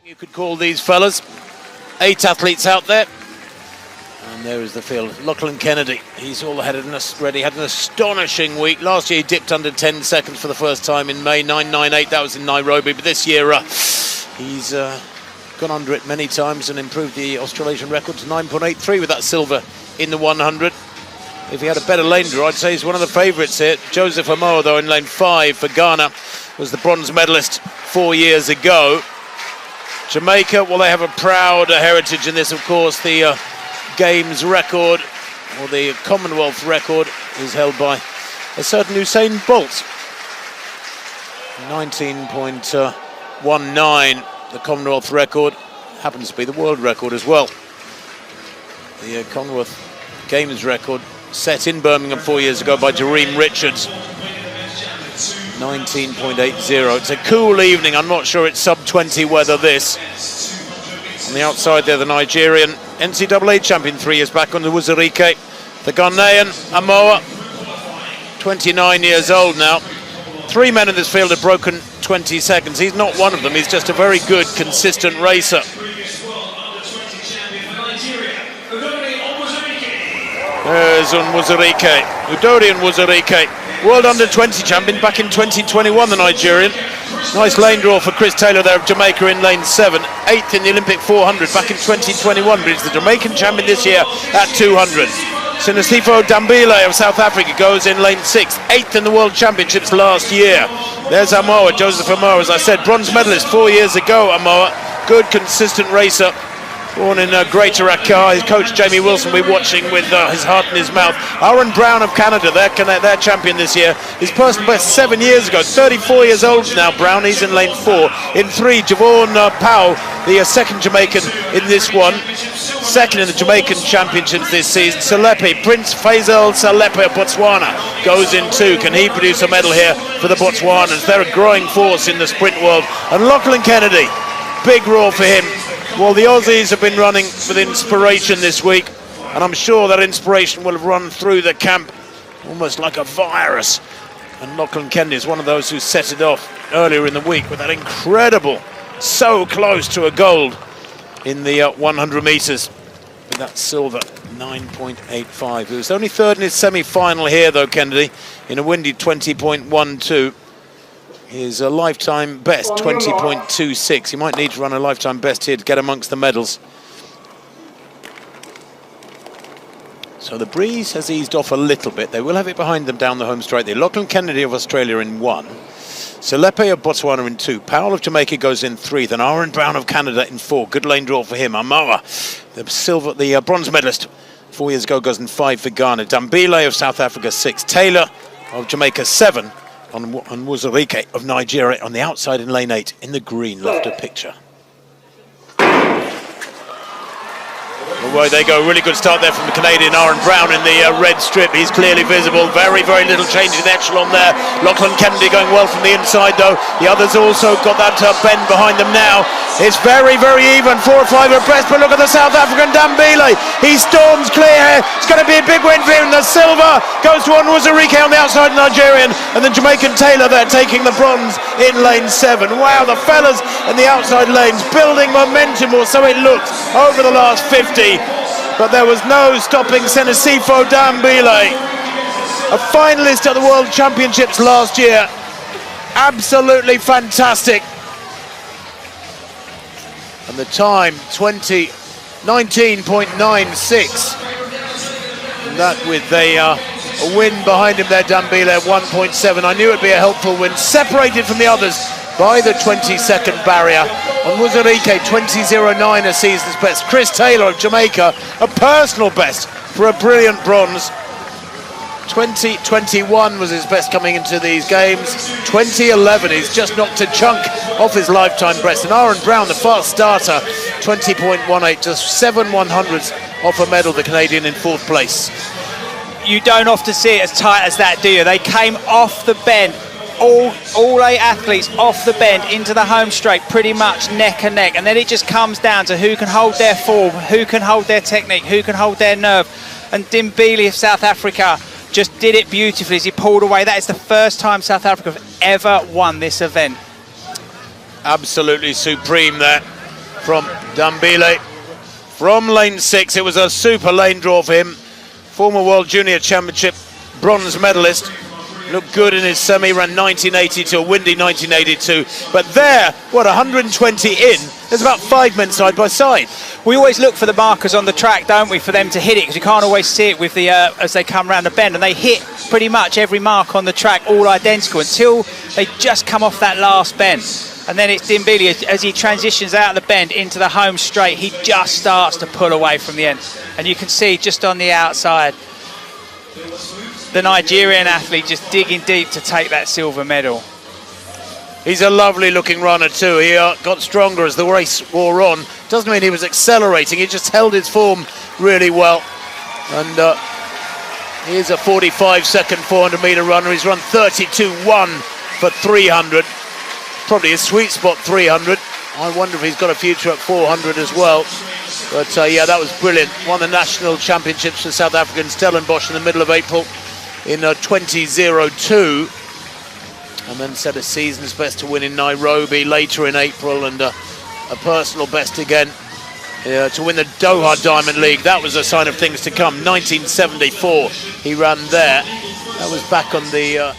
You could call these fellas. 8 athletes out there. And there is the field. Lachlan Kennedy, he's all ahead of us already. Had an astonishing week. Last year he dipped under 10 seconds for the first time in May, 9.98. That was in Nairobi. But this year he's gone under it many times and improved the Australasian record to 9.83 with that silver in the 100. If he had a better lane draw, I'd say he's one of the favourites here. Joseph Amoah, though, in lane 5 for Ghana, was the bronze medalist 4 years ago. Jamaica, well, they have a proud heritage in this, of course. The Games record, or the Commonwealth record, is held by a certain Usain Bolt. 19.19, the Commonwealth record, happens to be the world record as well. The Commonwealth Games record set in Birmingham 4 years ago by Jareem Richards. 19.80. It's a cool evening. I'm not sure it's sub-20 weather this. On the outside there, the Nigerian NCAA champion 3 years back on the Wuzurike. The Ghanaian Amoah, 29 years old now. 3 men in this field have broken 20 seconds. He's not one of them. He's just a very good, consistent racer. There's Wuzurike, Udodin Wuzurike, World Under-20 champion back in 2021, the Nigerian. Nice lane draw for Chris Taylor there of Jamaica in lane 7. 8th in the Olympic 400 back in 2021, but he's the Jamaican champion this year at 200. Sinesipho Dambile of South Africa goes in lane 6, 8th in the World Championships last year. There's Amoah, Joseph Amoah, as I said, bronze medalist 4 years ago, Amoah. Good, consistent racer. Born in Greater Accra. His coach Jamie Wilson will be watching with his heart in his mouth. Aaron Brown of Canada, their champion this year. His personal best 7 years ago. 34 years old now, Brown. He's in lane 4. In 3, Javon Powell, the second Jamaican in this one. Second in the Jamaican Championships this season. Salepe, Prince Faisal Salepe of Botswana goes in 2. Can he produce a medal here for the Botswanans? They're a growing force in the sprint world. And Lachlan Kennedy, big roar for him. Well, the Aussies have been running with inspiration this week, and I'm sure that inspiration will have run through the camp almost like a virus. And Lachlan Kennedy is one of those who set it off earlier in the week with that incredible, so close to a gold in the 100 metres with that silver 9.85. He was only 3rd in his semi-final here, though, Kennedy, in a windy 20.12. His lifetime best, 20.26. He might need to run a lifetime best here to get amongst the medals. So the breeze has eased off a little bit. They will have it behind them down the home straight there. Lachlan Kennedy of Australia in 1. Salepe of Botswana in 2. Powell of Jamaica goes in 3. Then Aaron Brown of Canada in 4. Good lane draw for him. Amoah, the bronze medalist 4 years ago, goes in 5 for Ghana. Dambile of South Africa 6. Taylor of Jamaica 7. On Wuzurike of Nigeria on the outside in lane 8 in the green left of picture. Away they go, really good start there from the Canadian Aaron Brown in the red strip. He's clearly visible, very, very little change in the echelon there. Lachlan Kennedy going well from the inside though. The others also got that bend behind them now. It's very, very even, 4 or 5 abreast, but look at the South African Dambile. He storms clear here. It's going to be a big win for him. The silver goes to Wuzurike on the outside, Nigerian, and the Jamaican Taylor there taking the bronze in lane 7. Wow, the fellas in the outside lanes building momentum, or so it looked, over the last 50. But there was no stopping Sinesipho Dambile, a finalist at the World Championships last year. Absolutely fantastic. And the time, 19.96. And that with a win behind him there, Dambile at 1.7. I knew it would be a helpful win. Separated from the others by the 20-second barrier. On Wuzurike, 20.09, a season's best. Chris Taylor of Jamaica, a personal best for a brilliant bronze. 20.21 was his best coming into these games. 20.11, he's just knocked a chunk off his lifetime best. And Aaron Brown, the fast starter, 20.18, just 7 100ths off a medal, the Canadian in 4th place. You don't often see it as tight as that, do you? They came off the bend. All 8 athletes off the bend into the home straight, pretty much neck and neck, and then it just comes down to who can hold their form, who can hold their technique, who can hold their nerve. And Dambile of South Africa just did it beautifully as he pulled away. That is the first time South Africa have ever won this event. Absolutely supreme there. from Dambile. From lane 6, it was a super lane draw for him. Former World Junior Championship bronze medalist. Looked good in his semi, ran 1982, a windy 1982. But there, 120 in, there's about 5 men side by side. We always look for the markers on the track, don't we, for them to hit it, because you can't always see it with the as they come round the bend, and they hit pretty much every mark on the track, all identical, until they just come off that last bend. And then it's Dambile, as he transitions out of the bend into the home straight, he just starts to pull away from the end. And you can see just on the outside, the Nigerian athlete just digging deep to take that silver medal. He's a lovely looking runner too. He got stronger as the race wore on. Doesn't mean he was accelerating, he just held his form really well. And he's a 45-second 400-metre runner. He's run 32.1 for 300. Probably his sweet spot, 300. I wonder if he's got a future at 400 as well. But yeah, that was brilliant. Won the national championships for South Africa in Stellenbosch in the middle of April in 2002. And then set a season's best to win in Nairobi later in April, and a personal best again to win the Doha Diamond League. That was a sign of things to come. 1974 he ran there. That was back on the